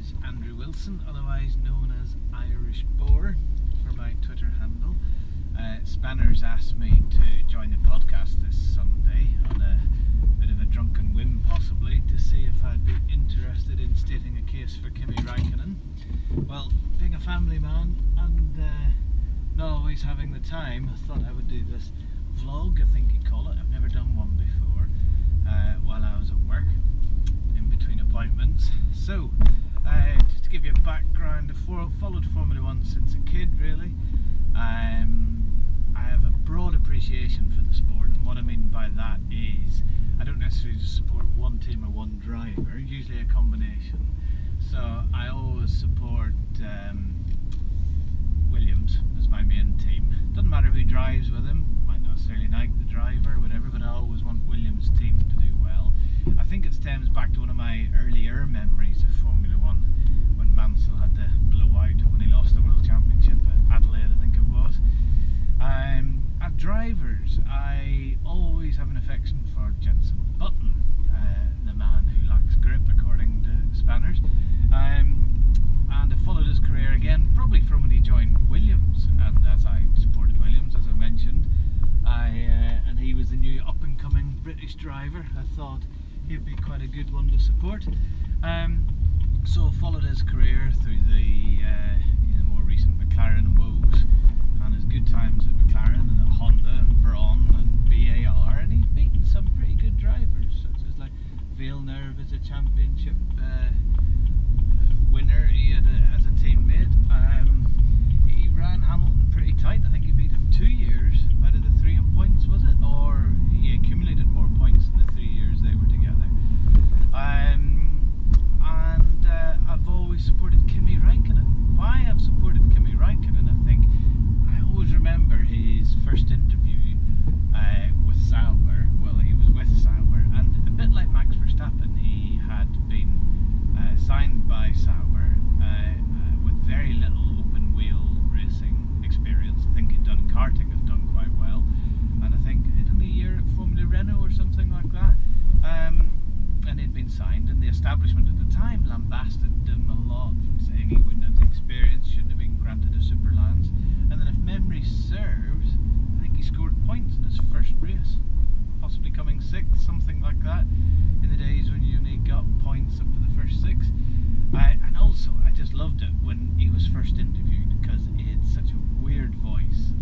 is Andrew Wilson, otherwise known as Irish Boar for my Twitter handle. Spanners asked me to join the podcast this Sunday on a bit of a drunken whim, possibly, to see if I'd be interested in stating a case for Kimi Räikkönen. Well, being a family man and not always having the time, I thought I would do this vlog, I think you call it. I've never done one before while I was at work in between appointments. So just to give you a background, I've followed Formula 1 since a kid, really. I have a broad appreciation for the sport, and what I mean by that is I don't necessarily just support one team or one driver, usually a combination. So I always support Williams as my main team. Doesn't matter who drives with him, might not necessarily like the driver, whatever, but I always want Williams' team to do well. I think it stems back to one of my earlier memories of Formula 1 when Mansell had to blow out when he lost the World Championship at Adelaide, I think it was. At drivers, I always have an affection for Jenson Button, the man who lacks grip according to Spanners. And I followed his career again, probably from when he joined Williams, and as I supported Williams, as I mentioned, and he was the new up-and-coming British driver, I thought he'd be quite a good one to support. So I followed his career through the more recent McLaren woes and his good times at McLaren and at Honda and Braun and BAR, and he's beaten some pretty good drivers, such as like Villeneuve as a championship winner as a teammate. He ran Hamilton pretty tight. I think he beat him 2 years out of the 3 in points, was it? Or he accumulated more points in the 3 years they were together. I've always supported Kimi Räikkönen. Why I've supported Kimi Räikkönen, I always remember his first interview with Sauber. Well, he was with Sauber, and a bit like Max Verstappen, he had been signed by Sauber with very little open wheel racing experience. I think he'd done karting, had done quite well, and I think he'd done a year at Formula Renault or something like that. And he'd been signed, and the establishment at the time lambasted him a lot, saying he wouldn't have the experience, shouldn't have been granted a Superlance. And then, if memory serves, I think he scored points in his first race, possibly coming 6th, something like that, in the days when you only got points up to the first 6. And also, I just loved it when he was first interviewed, because he had such a weird voice.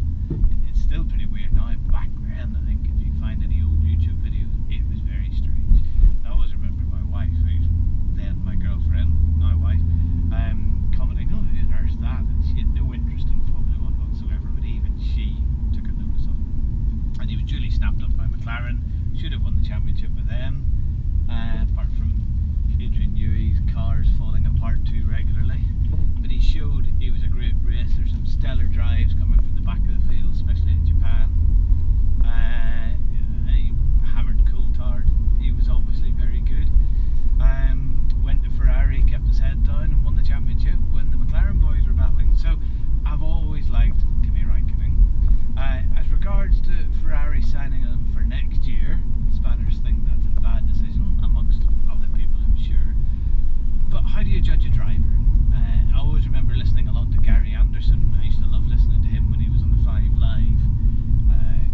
It's still pretty weird now. Back then, I think, if you find any old YouTube videos, it was very strange. I always remember my wife, who's then my girlfriend, now wife, commenting, "Oh, who on earth's that?" And she had no interest in Formula 1 whatsoever, but even she took a notice of him. And he was duly snapped up by McLaren, should have won the championship with them, apart from Adrian Newey's cars falling apart too regularly. But he showed he was a great racer, some stellar drives coming from the back of the field, especially in Japan. He hammered Coulthard. He was obviously very good. Went to Ferrari, kept his head down and won the championship when the McLaren boys were battling. So I've always liked Kimi Räikkönen. As regards to Ferrari signing him for next year, Spanners think that's a bad decision, amongst other people I'm sure. But how do you judge a driver? I always remember listening a lot to Gary Anderson. I used to love listening to him when he was on the 5 Live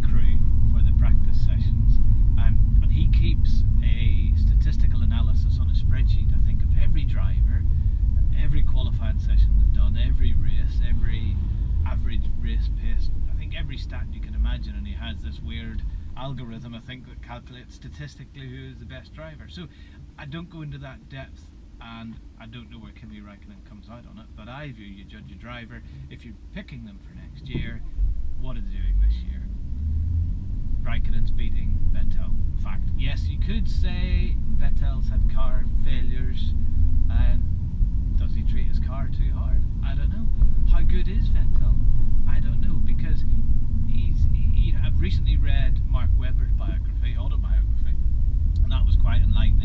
crew for the practice sessions. And he keeps a statistical analysis on a spreadsheet, I think, of every driver, every qualified session they've done, every race, every average race pace, I think every stat you can imagine, and he has this weird algorithm, I think, that calculates statistically who is the best driver. So I don't go into that depth, and I don't know where Kimi Räikkönen comes out on it, but I view you judge a driver if you're picking them for next year. What are they doing this year? Räikkönen's beating Vettel. Fact. Yes, you could say Vettel's had car failures, and does he treat his car too hard? I don't know. How good is Vettel? I don't know, because I've recently read Mark Webber's autobiography, and that was quite enlightening.